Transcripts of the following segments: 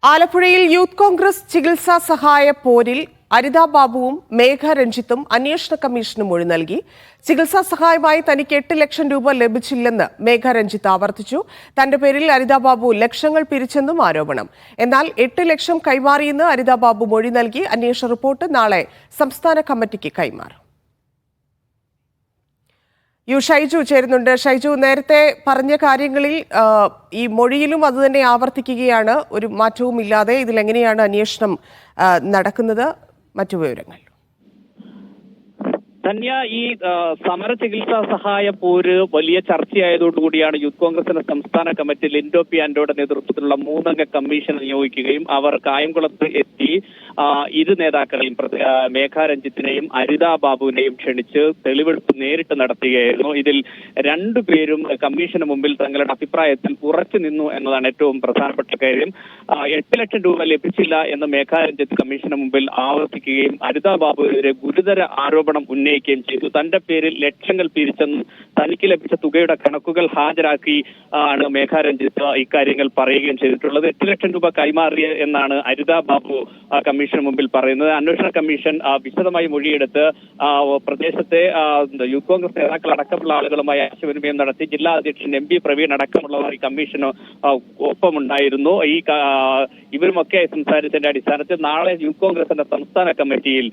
ആലപ്പുഴയിൽ യൂത്ത് കോൺഗ്രസ് ചികിത്സാ സഹായ പോരിൽ അരിതാ ബാബുവും മേഘ രഞ്ജിത്തും അന്വേഷണ കമ്മീഷന് മൊഴി നൽകി. ചികിത്സാ സഹായമായി തനിക്ക് 8 ലക്ഷം രൂപ ലഭിച്ചില്ലെന്ന് മേഘ രഞ്ജിത്ത് ആവർത്തിച്ചു. തന്റെ പേരിൽ അരിതാ ബാബു ലക്ഷങ്ങൾ പിരിച്ചെന്നും ആരോപണം. എന്നാൽ 8 ലക്ഷം കൈമാറിയെന്ന് അരിതാ ബാബു മൊഴി നൽകി. അന്വേഷണ റിപ്പോർട്ട് നാളെ സംസ്ഥാന കമ്മിറ്റിക്ക് കൈമാറും. ഷൈജു ചേരുന്നുണ്ട്. ഷൈജു, നേരത്തെ പറഞ്ഞ കാര്യങ്ങളിൽ ഈ മൊഴിയിലും അതുതന്നെ ആവർത്തിക്കുകയാണ്, ഒരു മാറ്റവും ഇല്ലാതെ. ഇതിലെങ്ങനെയാണ് അന്വേഷണം നടക്കുന്നത്? മറ്റു വിവരങ്ങൾ. ധന്യ, ഈ സമര ചികിത്സാ സഹായ പോര് വലിയ ചർച്ചയായതോടുകൂടിയാണ് യൂത്ത് കോൺഗ്രസിന്റെ സംസ്ഥാന കമ്മിറ്റി ലിൻഡോ പി ആന്റോയുടെ നേതൃത്വത്തിലുള്ള 3-അംഗ കമ്മീഷൻ നിയോഗിക്കുകയും അവർ കായംകുളത്ത് എത്തി ഇരു നേതാക്കളെയും മേഘ രഞ്ജിത്തിനെയും അരിതാ ബാബുവിനെയും ക്ഷണിച്ച് തെളിവെടുപ്പ് നേരിട്ട് നടത്തുകയായിരുന്നു. ഇതിൽ രണ്ടുപേരും കമ്മീഷന് മുമ്പിൽ തങ്ങളുടെ അഭിപ്രായത്തിൽ ഉറച്ചു നിന്നു എന്നതാണ് ഏറ്റവും പ്രധാനപ്പെട്ട കാര്യം. 8 ലക്ഷം രൂപ ലഭിച്ചില്ല എന്ന് മേഘ രഞ്ജിത്ത് കമ്മീഷന് മുമ്പിൽ ആവർത്തിക്കുകയും അരിതാ ബാബുവിനെതിരെ ഗുരുതര ആരോപണം ഉന്നയിക്കുകയും ചെയ്തു. തന്റെ പേരിൽ ലക്ഷങ്ങൾ പിരിച്ചെന്നും തനിക്ക് ലഭിച്ച തുകയുടെ കണക്കുകൾ ഹാജരാക്കി ആണ് മേഘ രഞ്ജിത്ത് ഇക്കാര്യങ്ങൾ പറയുകയും ചെയ്തിട്ടുള്ളത്. 8 ലക്ഷം രൂപ കൈമാറിയ എന്നാണ് അരിതാ ബാബു കമ്മീഷന് മുമ്പിൽ പറയുന്നത്. അന്വേഷണ കമ്മീഷൻ വിശദമായി മൊഴിയെടുത്ത് പ്രദേശത്തെ യൂത്ത് കോൺഗ്രസ് നേതാക്കൾ അടക്കമുള്ള ആളുകളുമായി ആശയവിനിമയം നടത്തി. ജില്ലാ അധ്യക്ഷൻ എം പി പ്രവീൺ അടക്കമുള്ളവർ ഈ കമ്മീഷന് ഒപ്പമുണ്ടായിരുന്നു. ഇവരുമൊക്കെ സംസാരിച്ചതിന്റെ അടിസ്ഥാനത്തിൽ നാളെ യൂത്ത് കോൺഗ്രസിന്റെ സംസ്ഥാന കമ്മിറ്റിയിൽ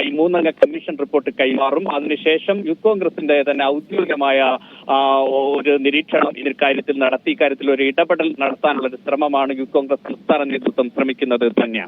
ഈ 3-അംഗ കമ്മീഷൻ റിപ്പോർട്ട് കൈമാറും. അതിനുശേഷം യൂത്ത് കോൺഗ്രസിന്റെ തന്നെ ഔദ്യോഗികമായ ഒരു നിരീക്ഷണം ഇക്കാര്യത്തിൽ നടത്തി ഇക്കാര്യത്തിൽ ഒരു ഇടപെടൽ നടത്താനുള്ള ഒരു ശ്രമമാണ് യൂത്ത് കോൺഗ്രസ് സംസ്ഥാന നേതൃത്വം ശ്രമിക്കുന്നത് തന്നെ.